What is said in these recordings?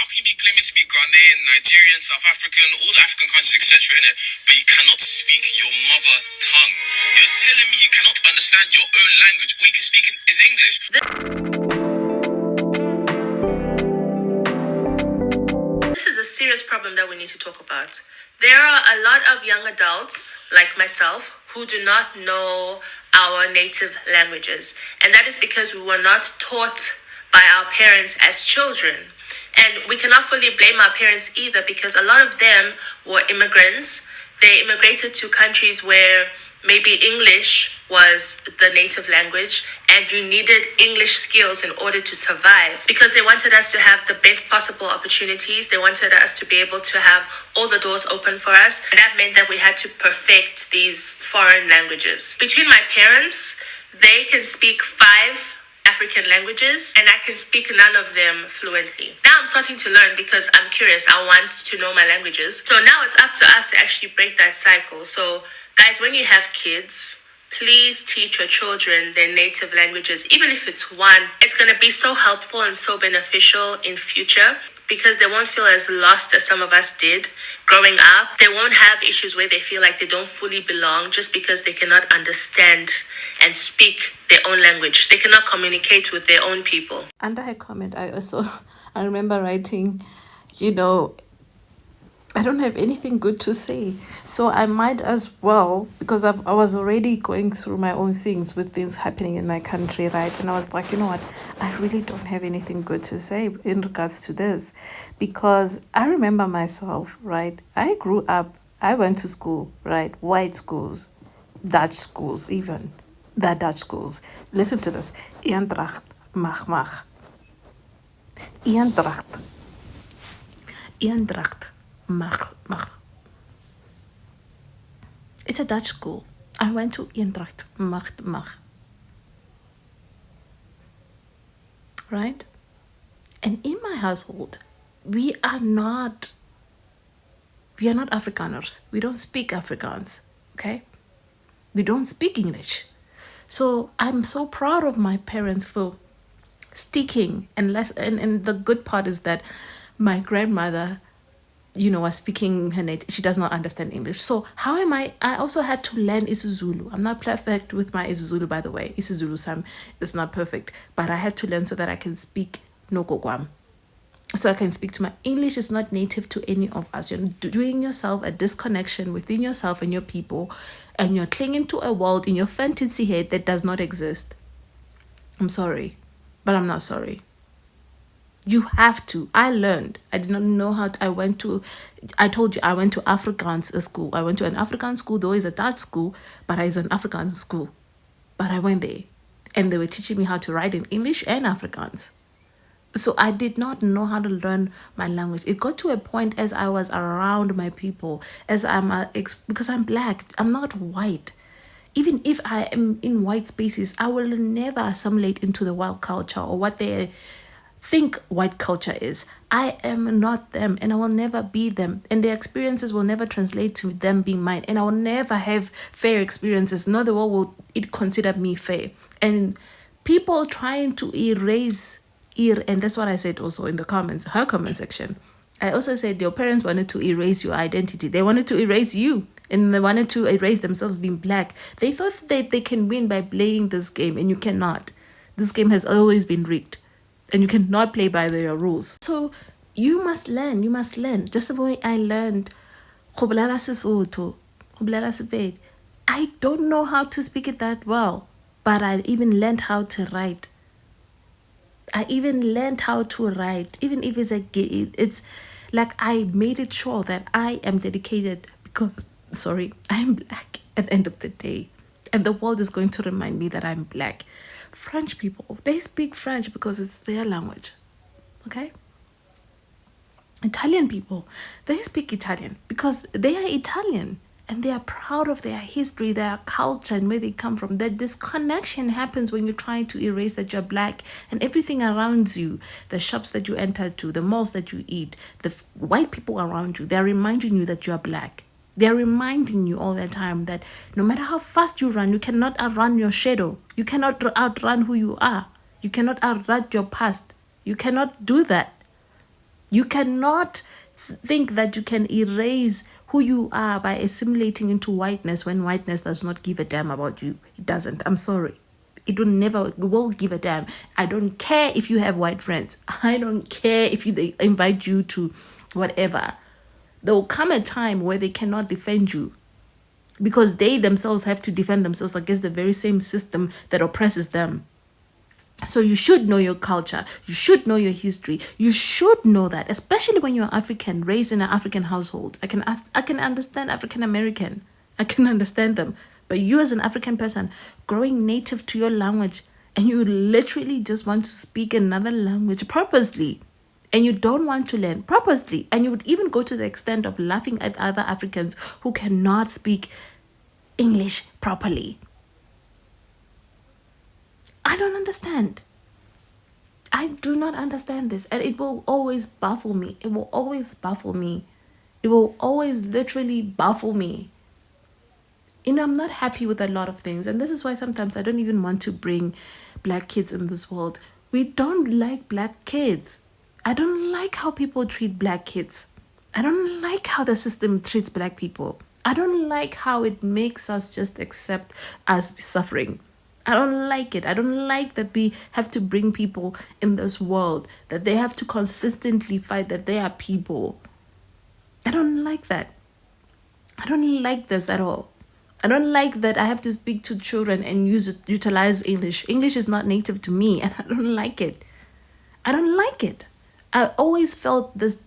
can you be claiming to be Ghanaian, Nigerian, South African, all the African countries, etc., innit? But you cannot speak your mother tongue. You're telling me you cannot understand your own language. All you can speak is English. This is a serious problem that we need to talk about. There are a lot of young adults, like myself, who do not know our native languages. And that is because we were not taught by our parents as children. And we cannot fully blame our parents either, because a lot of them were immigrants. They immigrated to countries where maybe English was the native language and you needed English skills in order to survive, because they wanted us to have the best possible opportunities. They wanted us to be able to have all the doors open for us. And that meant that we had to perfect these foreign languages. Between my parents, they can speak 5 African languages and I can speak none of them fluently. Now I'm starting to learn because I'm curious. I want to know my languages. So now it's up to us to actually break that cycle. So guys, when you have kids, please teach your children their native languages. Even if it's one, it's going to be so helpful and so beneficial in future, because they won't feel as lost as some of us did growing up. They won't have issues where they feel like they don't fully belong just because they cannot understand and speak their own language. They cannot communicate with their own people. Under her comment, I remember writing, I don't have anything good to say. So I might as well, because I was already going through my own things with things happening in my country, right? And I was like, you know what? I really don't have anything good to say in regards to this. Because I remember myself, right? I grew up, I went to school, right? White schools, Dutch schools even. The Dutch schools. Listen to this. Eendracht, mag. Eendracht. Eendracht. Mag. It's a Dutch school. I went to Eendracht, mag. Right? And in my household, we are not Afrikaners. We don't speak Afrikaans, okay? We don't speak English. So I'm so proud of my parents for sticking, and the good part is that my grandmother, was speaking her native. She does not understand English. So how am I also had to learn isiZulu. I'm not perfect with my isiZulu, by the way. isiZulu Sam is not perfect, but I had to learn so that I can speak Nokogwam. So I can speak to my English is not native to any of us. You're doing yourself a disconnection within yourself and your people, and you're clinging to a world in your fantasy head that does not exist. I'm sorry, but I'm not sorry. You have to. I learned. I did not know how to. I told you I went to Afrikaans school. I went to an Afrikaans school, though it's a Dutch school, but it's an Afrikaans school. But I went there and they were teaching me how to write in English and Afrikaans. So I did not know how to learn my language. It got to a point as I was around my people, because I'm black, I'm not white. Even if I am in white spaces, I will never assimilate into the white culture or what they think white culture is. I am not them, and I will never be them, and their experiences will never translate to them being mine, and I will never have fair experiences. Nor the world will it consider me fair. And people trying to erase, and that's what I said also in the comments, her comment section. I also said your parents wanted to erase your identity. They wanted to erase you, and they wanted to erase themselves being black. They thought that they can win by playing this game, and you cannot. This game has always been rigged, and you cannot play by their rules. So you must learn. Just the way I learned I don't know how to speak it that well, but I even learned how to write. Even if it's like I made it sure that I am dedicated, because I am black at the end of the day, and the world is going to remind me that I'm black. French people, they speak French because it's their language, okay? Italian people, they speak Italian because they are Italian, and they are proud of their history, their culture, and where they come from. That disconnection happens when you're trying to erase that you're black, and everything around you, the shops that you enter to, the malls that you eat, the white people around you, they're reminding you that you're black. They're reminding you all the time that no matter how fast you run, you cannot outrun your shadow. You cannot outrun who you are. You cannot outrun your past. You cannot do that. You cannot think that you can erase who you are by assimilating into whiteness when whiteness does not give a damn about you. It doesn't. I'm sorry. It will give a damn. I don't care if you have white friends. I don't care if they invite you to whatever. There will come a time where they cannot defend you because they themselves have to defend themselves against the very same system that oppresses them. So you should know your culture. You should know your history. You should know that, especially when you're African, raised in an African household. I can understand African American. I can understand them. But you as an African person, growing native to your language, and you literally just want to speak another language purposely, and you don't want to learn purposely, and you would even go to the extent of laughing at other Africans who cannot speak English properly. I don't understand. I do not understand this. And it will always baffle me. It will always baffle me. It will always literally baffle me. I'm not happy with a lot of things. And this is why sometimes I don't even want to bring black kids in this world. We don't like black kids. I don't like how people treat black kids. I don't like how the system treats black people. I don't like how it makes us just accept us suffering. I don't like it. I don't like that we have to bring people in this world, that they have to consistently fight that they are people. I don't like that. I don't like this at all. I don't like that I have to speak to children and utilize English. English is not native to me, and I don't like it. I don't like it. I always felt this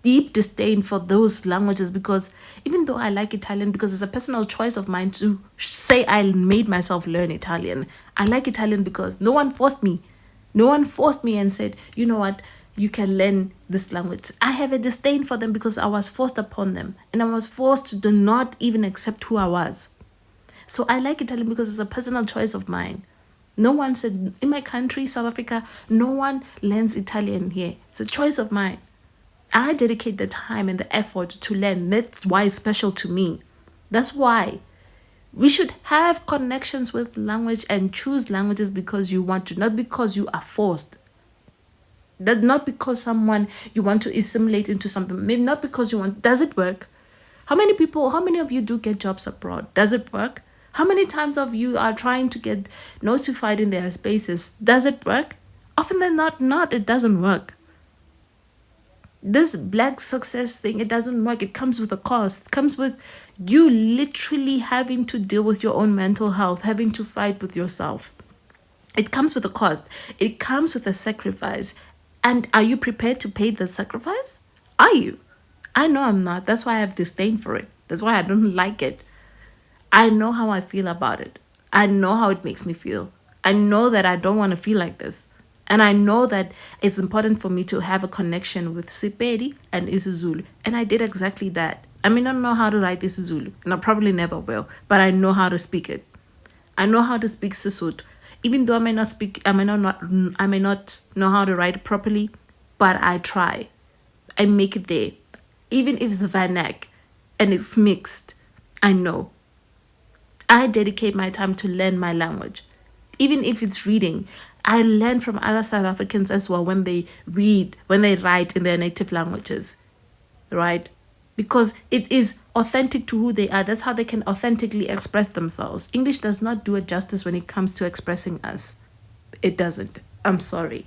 deep disdain for those languages, because even though I like Italian, because it's a personal choice of mine to say I made myself learn Italian. I like Italian because no one forced me. No one forced me and said, you know what, you can learn this language. I have a disdain for them because I was forced upon them, and I was forced to not even accept who I was. So I like Italian because it's a personal choice of mine. No one said, in my country, South Africa, no one learns Italian here. It's a choice of mine. I dedicate the time and the effort to learn. That's why it's special to me. That's why we should have connections with language and choose languages because you want to, not because you are forced. That not because someone you want to assimilate into something. Maybe not because you want. Does it work? How many of you do get jobs abroad? Does it work? How many times of you are trying to get notified in their spaces? Does it work? Often than not, it doesn't work. This black success thing, it doesn't work. It comes with a cost. It comes with you literally having to deal with your own mental health, having to fight with yourself. It comes with a cost. It comes with a sacrifice. And are you prepared to pay the sacrifice? Are you? I know I'm not. That's why I have disdain for it. That's why I don't like it. I know how I feel about it. I know how it makes me feel. I know that I don't want to feel like this. And I know that it's important for me to have a connection with Sepedi and isiZulu. And I did exactly that. I may not know how to write isiZulu, and I probably never will, but I know how to speak it. I know how to speak Sesotho. Even though I may not know how to write it properly, but I try. I make it there. Even if it's Vanak and it's mixed, I know. I dedicate my time to learn my language. Even if it's reading, I learn from other South Africans as well when they read, when they write in their native languages, right? Because it is authentic to who they are. That's how they can authentically express themselves. English does not do it justice when it comes to expressing us. It doesn't. I'm sorry.